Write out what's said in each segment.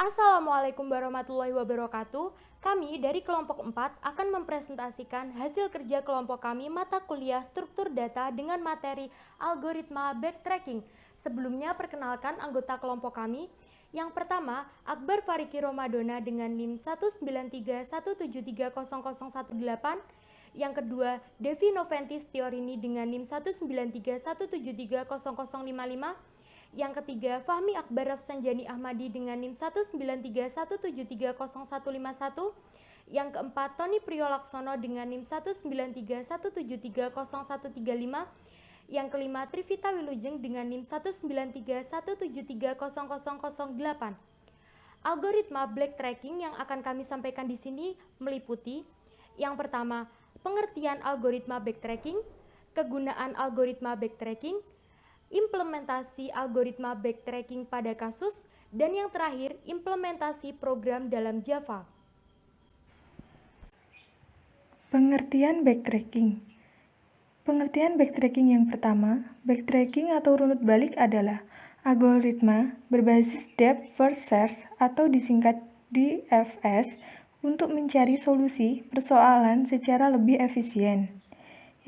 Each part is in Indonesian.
Assalamualaikum warahmatullahi wabarakatuh. Kami dari kelompok 4 akan mempresentasikan hasil kerja kelompok kami mata kuliah struktur data dengan materi algoritma backtracking. Sebelumnya perkenalkan anggota kelompok kami. Yang pertama, Akbar Fariki Romadona dengan NIM 19317300018. Yang kedua, Devi Noventis Teorini dengan NIM 19317300055. Yang ketiga, Fahmi Akbar Rafsanjani Ahmadi dengan NIM 19317300151. Yang keempat, Tony Priolaksono dengan NIM 19317300135. Yang kelima, Trivita Wilujeng dengan NIM 19317300008. Algoritma backtracking yang akan kami sampaikan di sini meliputi yang pertama, pengertian algoritma backtracking, kegunaan algoritma backtracking, implementasi algoritma backtracking pada kasus, dan yang terakhir, implementasi program dalam Java. Pengertian backtracking. Pengertian backtracking yang pertama, backtracking atau runut balik adalah algoritma berbasis depth first search atau disingkat DFS untuk mencari solusi persoalan secara lebih efisien.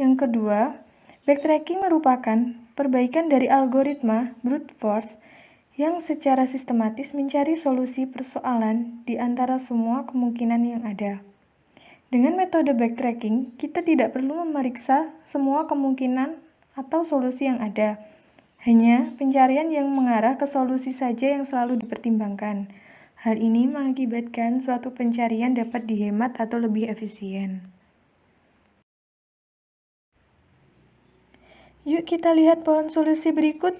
Yang kedua, backtracking merupakan perbaikan dari algoritma brute force yang secara sistematis mencari solusi persoalan di antara semua kemungkinan yang ada. Dengan metode backtracking, kita tidak perlu memeriksa semua kemungkinan atau solusi yang ada. Hanya pencarian yang mengarah ke solusi saja yang selalu dipertimbangkan. Hal ini mengakibatkan suatu pencarian dapat dihemat atau lebih efisien. Yuk kita lihat pohon solusi berikut.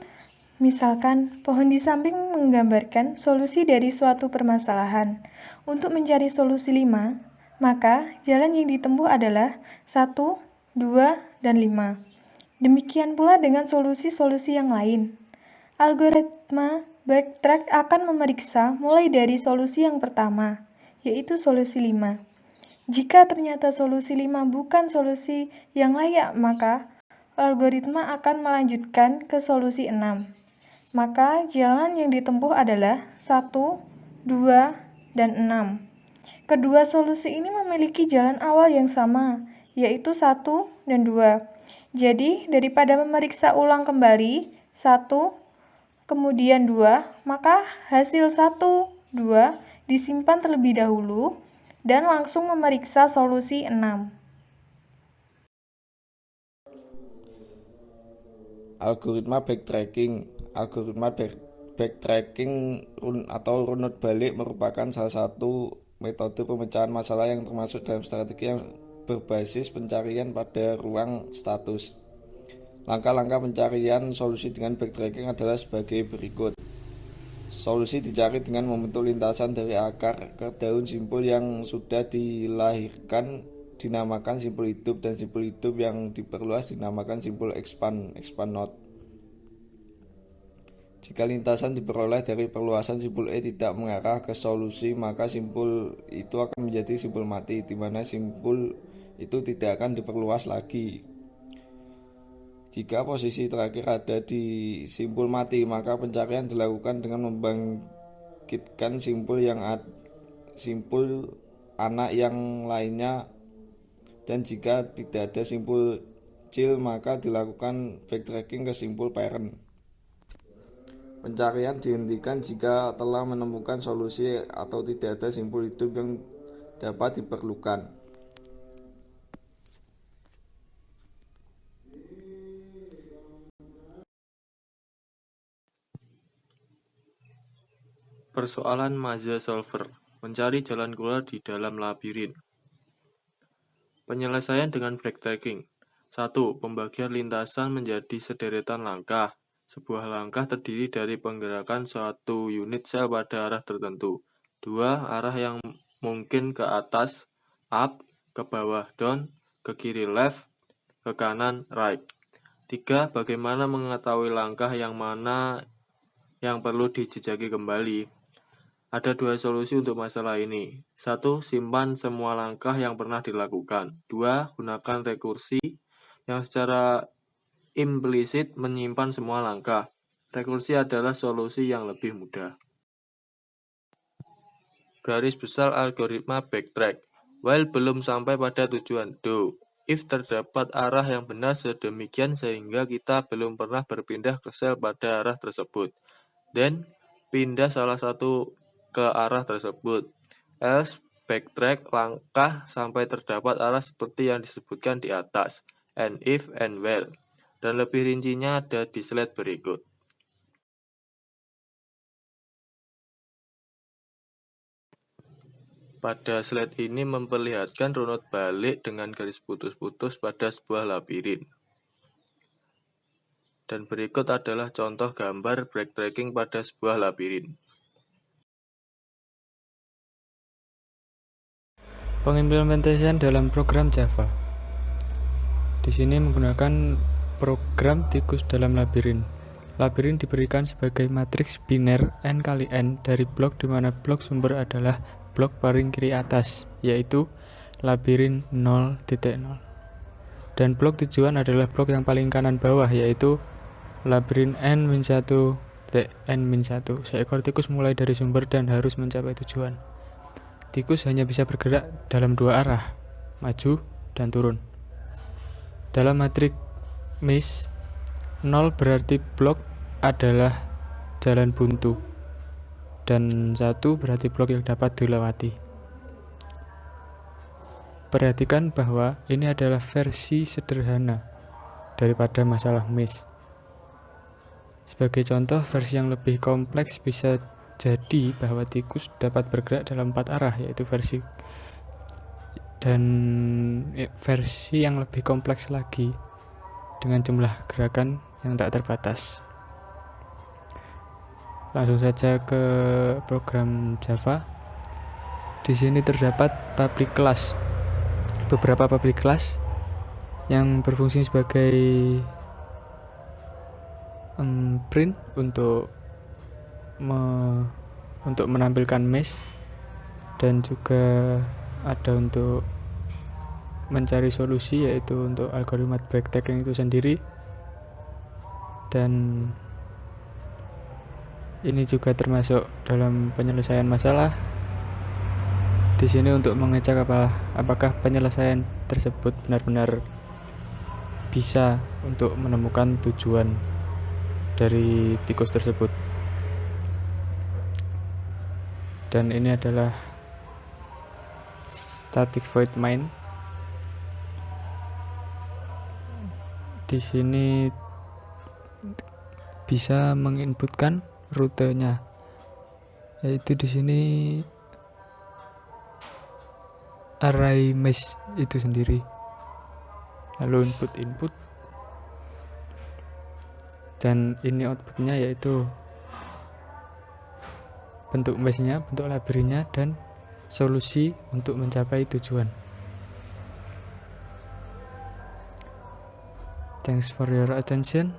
Misalkan, pohon di samping menggambarkan solusi dari suatu permasalahan. Untuk mencari solusi 5, maka jalan yang ditempuh adalah 1, 2, dan 5. Demikian pula dengan solusi-solusi yang lain. Algoritma backtrack akan memeriksa mulai dari solusi yang pertama, yaitu solusi 5. Jika ternyata solusi 5 bukan solusi yang layak, maka algoritma akan melanjutkan ke solusi 6. Maka jalan yang ditempuh adalah 1, 2, dan 6. Kedua solusi ini memiliki jalan awal yang sama, yaitu 1 dan 2. Jadi, daripada memeriksa ulang kembali 1, kemudian 2, maka hasil 1, 2 disimpan terlebih dahulu dan langsung memeriksa solusi 6. Algoritma backtracking atau runut balik merupakan salah satu metode pemecahan masalah yang termasuk dalam strategi yang berbasis pencarian pada ruang status. Langkah-langkah pencarian solusi dengan backtracking adalah sebagai berikut. Solusi dicari dengan membentuk lintasan dari akar ke daun simpul yang sudah dilahirkan dinamakan simpul hidup, dan simpul hidup yang diperluas dinamakan simpul expand node. Jika lintasan diperoleh dari perluasan simpul E tidak mengarah ke solusi, maka simpul itu akan menjadi simpul mati, di mana simpul itu tidak akan diperluas lagi. Jika posisi terakhir ada di simpul mati, maka pencarian dilakukan dengan membangkitkan simpul anak yang lainnya, dan jika tidak ada simpul child, maka dilakukan backtracking ke simpul parent. Pencarian dihentikan jika telah menemukan solusi atau tidak ada simpul hidup yang dapat diperlukan. Persoalan Mazza Solver, mencari jalan keluar di dalam labirin. Penyelesaian dengan backtracking. 1. Pembagian lintasan menjadi sederetan langkah. Sebuah langkah terdiri dari penggerakan suatu unit sel pada arah tertentu. 2. Arah yang mungkin ke atas, up, ke bawah, down, ke kiri, left, ke kanan, right. 3. Bagaimana mengetahui langkah yang mana yang perlu dijejaki kembali. Ada 2 solusi untuk masalah ini. 1. Simpan semua langkah yang pernah dilakukan. 2. Gunakan rekursi yang secara implisit menyimpan semua langkah. Rekursi adalah solusi yang lebih mudah. garis besar algoritma backtrack. While belum sampai pada tujuan do. If terdapat arah yang benar sedemikian sehingga kita belum pernah berpindah ke sel pada arah tersebut. Then, pindah salah satu ke arah tersebut. Else, backtrack langkah sampai terdapat arah seperti yang disebutkan di atas. And if and well. Dan lebih rincinya ada di slide berikut. Pada slide ini memperlihatkan runut balik dengan garis putus-putus pada sebuah labirin. Dan berikut adalah contoh gambar backtracking pada sebuah labirin. Pengimplementasian dalam program Java. Di sini menggunakan program tikus dalam labirin. Labirin diberikan sebagai matriks biner n kali n dari blok di mana blok sumber adalah blok paling kiri atas, yaitu labirin 0.0. Dan blok tujuan adalah blok yang paling kanan bawah, yaitu labirin n-1 n-1. Seekor tikus mulai dari sumber dan harus mencapai tujuan. Tikus hanya bisa bergerak dalam dua arah, maju dan turun. Dalam matriks maze, 0 berarti blok adalah jalan buntu, dan 1 berarti blok yang dapat dilewati. Perhatikan bahwa ini adalah versi sederhana daripada masalah maze. Sebagai contoh, versi yang lebih kompleks bisa jadi bahwa tikus dapat bergerak dalam 4 arah, yaitu versi yang lebih kompleks lagi dengan jumlah gerakan yang tak terbatas. Langsung saja ke program Java. Di sini terdapat public class, beberapa public class yang berfungsi sebagai print untuk menampilkan mesh, dan juga ada untuk mencari solusi, yaitu untuk algoritma backtracking itu sendiri. Dan ini juga termasuk dalam penyelesaian masalah. Di sini untuk mengecek apakah penyelesaian tersebut benar-benar bisa untuk menemukan tujuan dari tikus tersebut. Dan ini adalah static void main. Di sini bisa menginputkan rutenya, yaitu di sini array mesh itu sendiri, lalu input, dan ini outputnya yaitu bentuk meshnya, bentuk labirinnya, dan solusi untuk mencapai tujuan. Thanks for your attention.